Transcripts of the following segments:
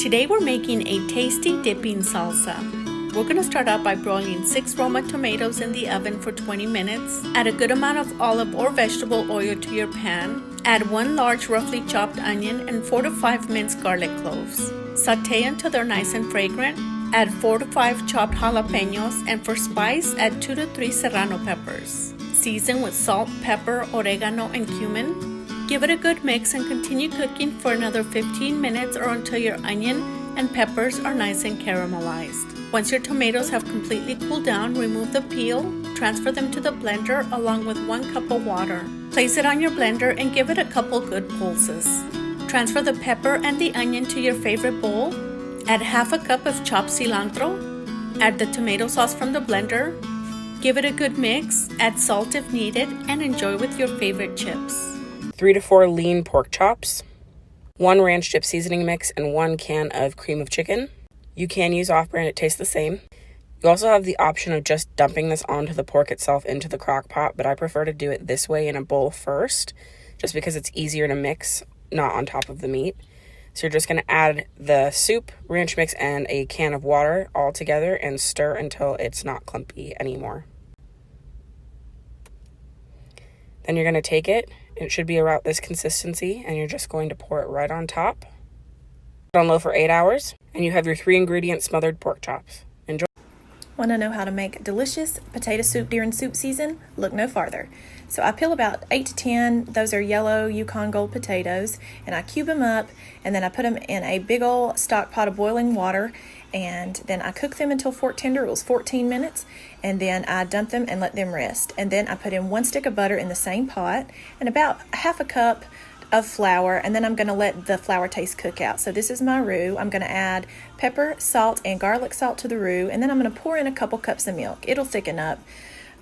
Today we're making a tasty dipping salsa. We're going to start out by broiling 6 Roma tomatoes in the oven for 20 minutes. Add a good amount of olive or vegetable oil to your pan. Add 1 large roughly chopped onion and 4 to 5 minced garlic cloves. Sauté until they're nice and fragrant. Add 4 to 5 chopped jalapenos, and for spice, add 2 to 3 serrano peppers. Season with salt, pepper, oregano, and cumin. Give it a good mix and continue cooking for another 15 minutes or until your onion and peppers are nice and caramelized. Once your tomatoes have completely cooled down, remove the peel, transfer them to the blender along with 1 cup of water. Place it on your blender and give it a couple good pulses. Transfer the pepper and the onion to your favorite bowl. Add half a cup of chopped cilantro. Add the tomato sauce from the blender. Give it a good mix, add salt if needed, and enjoy with your favorite chips. 3 to 4 lean pork chops, 1 ranch dip seasoning mix, and 1 can of cream of chicken. You can use off-brand, it tastes the same. You also have the option of just dumping this onto the pork itself into the crock pot, but I prefer to do it this way in a bowl first, just because it's easier to mix, not on top of the meat. So you're just going to add the soup, ranch mix, and a can of water all together and stir until it's not clumpy anymore. Then you're going to take it. It should be about this consistency, and you're just going to pour it right on top. Put on low for 8 hours, and you have your 3 ingredient smothered pork chops. Enjoy. Want to know how to make delicious potato soup during soup season? Look no farther. So I peel about 8 to 10, those are yellow Yukon Gold potatoes, and I cube them up, and then I put them in a big old stock pot of boiling water, and then I cook them until fork tender. It was 14 minutes, and then I dump them and let them rest. And then I put in 1 stick of butter in the same pot and about half a cup of flour, and then I'm going to let the flour taste cook out. So this is my roux. I'm going to add pepper, salt, and garlic salt to the roux, and then I'm going to pour in a couple cups of milk. It'll thicken up,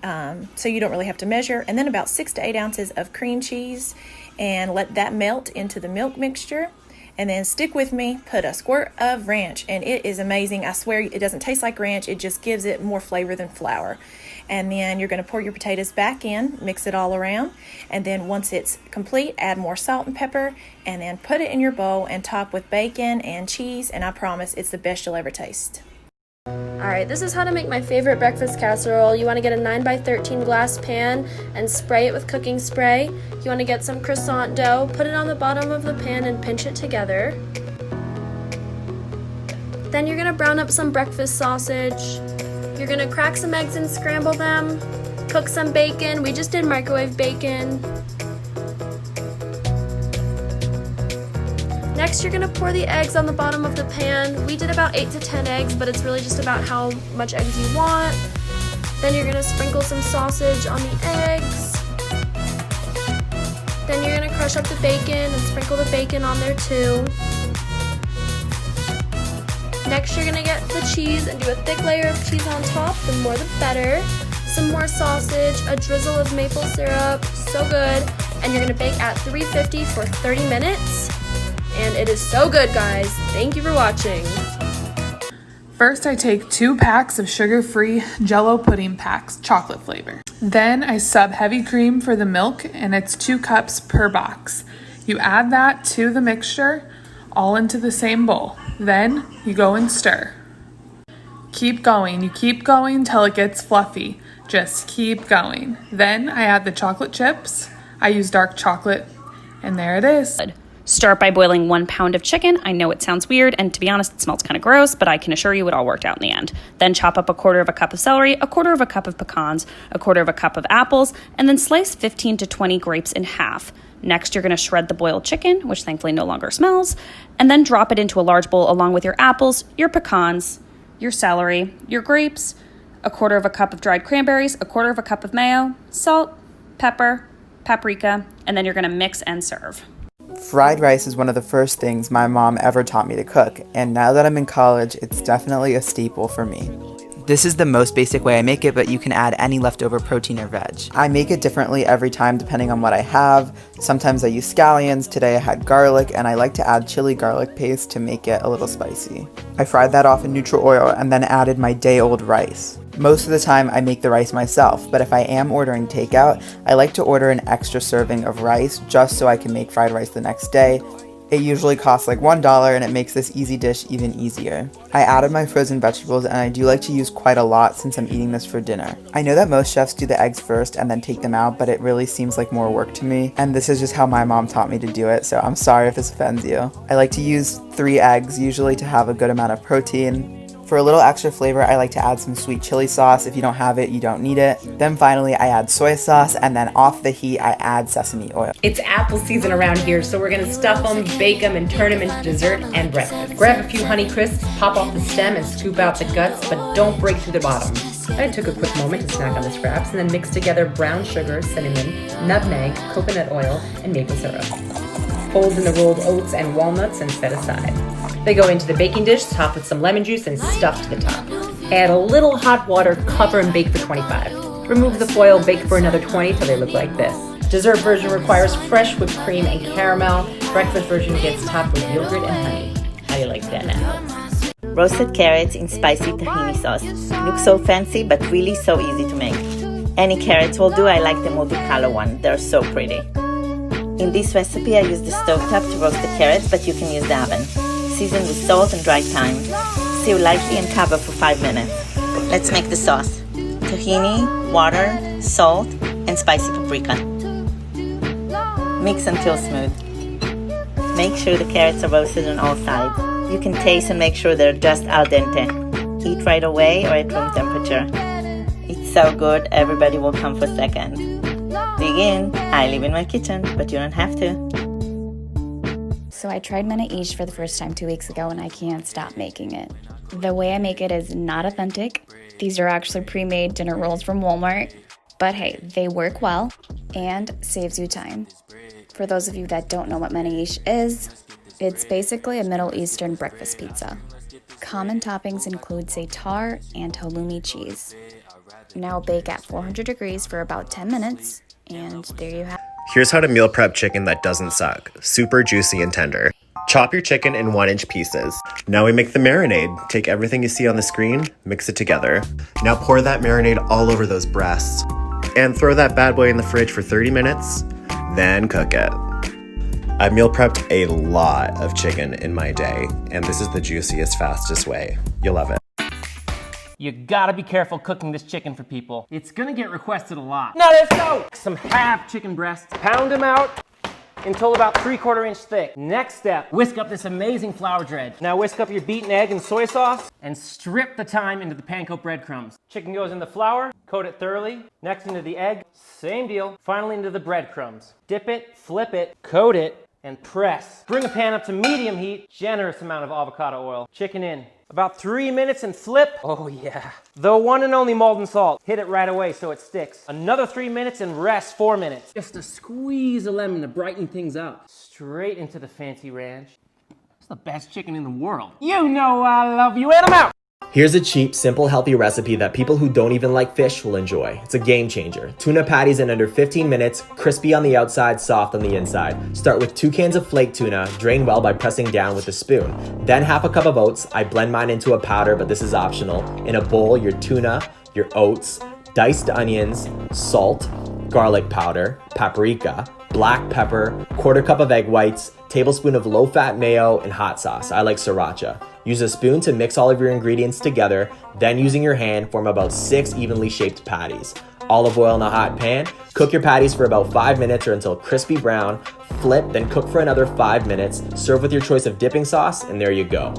so you don't really have to measure. And then about 6 to 8 ounces of cream cheese, and let that melt into the milk mixture. And then stick with me, put a squirt of ranch, and it is amazing. I swear it doesn't taste like ranch, it just gives it more flavor than flour. And then you're going to pour your potatoes back in, mix it all around, and then once it's complete, add more salt and pepper, and then put it in your bowl and top with bacon and cheese, and I promise it's the best you'll ever taste. Alright, this is how to make my favorite breakfast casserole. You want to get a 9x13 glass pan and spray it with cooking spray. You want to get some croissant dough, put it on the bottom of the pan and pinch it together. Then you're going to brown up some breakfast sausage. You're going to crack some eggs and scramble them. Cook some bacon. We just did microwave bacon. Next, you're going to pour the eggs on the bottom of the pan. We did about 8 to 10 eggs, but it's really just about how much eggs you want. Then you're going to sprinkle some sausage on the eggs. Then you're going to crush up the bacon and sprinkle the bacon on there too. Next, you're going to get the cheese and do a thick layer of cheese on top. The more the better. Some more sausage, a drizzle of maple syrup, so good. And you're going to bake at 350 for 30 minutes. And it is so good, guys. Thank you for watching. First, I take 2 packs of sugar-free Jell-O pudding packs, chocolate flavor. Then I sub heavy cream for the milk, and it's 2 cups per box. You add that to the mixture, all into the same bowl. Then you go and stir. Keep going. You keep going till it gets fluffy. Just keep going. Then I add the chocolate chips. I use dark chocolate, and there it is. Start by boiling 1 pound of chicken. I know it sounds weird, and to be honest, it smells kind of gross, but I can assure you it all worked out in the end. Then chop up 1/4 cup of celery, 1/4 cup of pecans, 1/4 cup of apples, and then slice 15 to 20 grapes in half. Next, you're going to shred the boiled chicken, which thankfully no longer smells, and then drop it into a large bowl along with your apples, your pecans, your celery, your grapes, 1/4 cup of dried cranberries, 1/4 cup of mayo, salt, pepper, paprika, and then you're going to mix and serve. Fried rice is one of the first things my mom ever taught me to cook, and now that I'm in college, it's definitely a staple for me. This is the most basic way I make it, but you can add any leftover protein or veg. I make it differently every time depending on what I have. Sometimes I use scallions, today I had garlic, and I like to add chili garlic paste to make it a little spicy. I fried that off in neutral oil and then added my day-old rice. Most of the time I make the rice myself, but if I am ordering takeout, I like to order an extra serving of rice just so I can make fried rice the next day. It usually costs like $1 and it makes this easy dish even easier. I added my frozen vegetables and I do like to use quite a lot since I'm eating this for dinner. I know that most chefs do the eggs first and then take them out, but it really seems like more work to me, and this is just how my mom taught me to do it, so I'm sorry if this offends you. I like to use 3 eggs usually to have a good amount of protein. For a little extra flavor, I like to add some sweet chili sauce. If you don't have it, you don't need it. Then finally, I add soy sauce, and then off the heat, I add sesame oil. It's apple season around here, so we're gonna stuff them, bake them, and turn them into dessert and breakfast. Grab a few Honey Crisps, pop off the stem, and scoop out the guts, but don't break through the bottom. I took a quick moment to snack on the scraps, and then mix together brown sugar, cinnamon, nutmeg, coconut oil, and maple syrup. Fold in the rolled oats and walnuts and set aside. They go into the baking dish, top with some lemon juice, and stuff to the top. Add a little hot water, cover, and bake for 25. Remove the foil, bake for another 20 till they look like this. Dessert version requires fresh whipped cream and caramel. Breakfast version gets topped with yogurt and honey. How do you like that now? Roasted carrots in spicy tahini sauce. Looks so fancy, but really so easy to make. Any carrots will do. I like the multicolor one. They're so pretty. In this recipe, I use the stovetop to roast the carrots, but you can use the oven. Season with salt and dry thyme. Sear lightly and cover for 5 minutes. Let's make the sauce. Tahini, water, salt, and spicy paprika. Mix until smooth. Make sure the carrots are roasted on all sides. You can taste and make sure they're just al dente. Eat right away or at room temperature. It's so good, everybody will come for seconds. Dig in. I live in my kitchen, but you don't have to. So I tried Minnaish for the first time 2 weeks ago and I can't stop making it. The way I make it is not authentic. These are actually pre-made dinner rolls from Walmart. But hey, they work well and saves you time. For those of you that don't know what Minnaish is, it's basically a Middle Eastern breakfast pizza. Common toppings include za'atar and halloumi cheese. Now bake at 400 degrees for about 10 minutes, and there you have it. Here's how to meal prep chicken that doesn't suck. Super juicy and tender. Chop your chicken in 1-inch pieces. Now we make the marinade. Take everything you see on the screen, mix it together. Now pour that marinade all over those breasts. And throw that bad boy in the fridge for 30 minutes, then cook it. I've meal prepped a lot of chicken in my day, and this is the juiciest, fastest way. You'll love it. You gotta be careful cooking this chicken for people. It's gonna get requested a lot. Now let's go! Some half chicken breasts. Pound them out until about 3/4 inch thick. Next step, whisk up this amazing flour dredge. Now whisk up your beaten egg and soy sauce and strip the thyme into the panko breadcrumbs. Chicken goes in the flour, coat it thoroughly. Next into the egg, same deal. Finally into the breadcrumbs. Dip it, flip it, coat it, and press. Bring a pan up to medium heat. Generous amount of avocado oil. Chicken in. About 3 minutes and flip. Oh yeah. The one and only molten salt. Hit it right away so it sticks. Another 3 minutes and rest 4 minutes. Just a squeeze of lemon to brighten things up. Straight into the fancy ranch. It's the best chicken in the world. You know I love you, and I'm out. Here's a cheap, simple, healthy recipe that people who don't even like fish will enjoy. It's a game changer. Tuna patties in under 15 minutes, crispy on the outside, soft on the inside. Start with 2 cans of flake tuna, drain well by pressing down with a spoon. Then half a cup of oats. I blend mine into a powder, but this is optional. In a bowl, your tuna, your oats, diced onions, salt, garlic powder, paprika, black pepper, 1/4 cup of egg whites, tablespoon of low-fat mayo, and hot sauce. I like sriracha. Use a spoon to mix all of your ingredients together, then using your hand, form about 6 evenly shaped patties. Olive oil in a hot pan. Cook your patties for about 5 minutes or until crispy brown. Flip, then cook for another 5 minutes. Serve with your choice of dipping sauce, and there you go.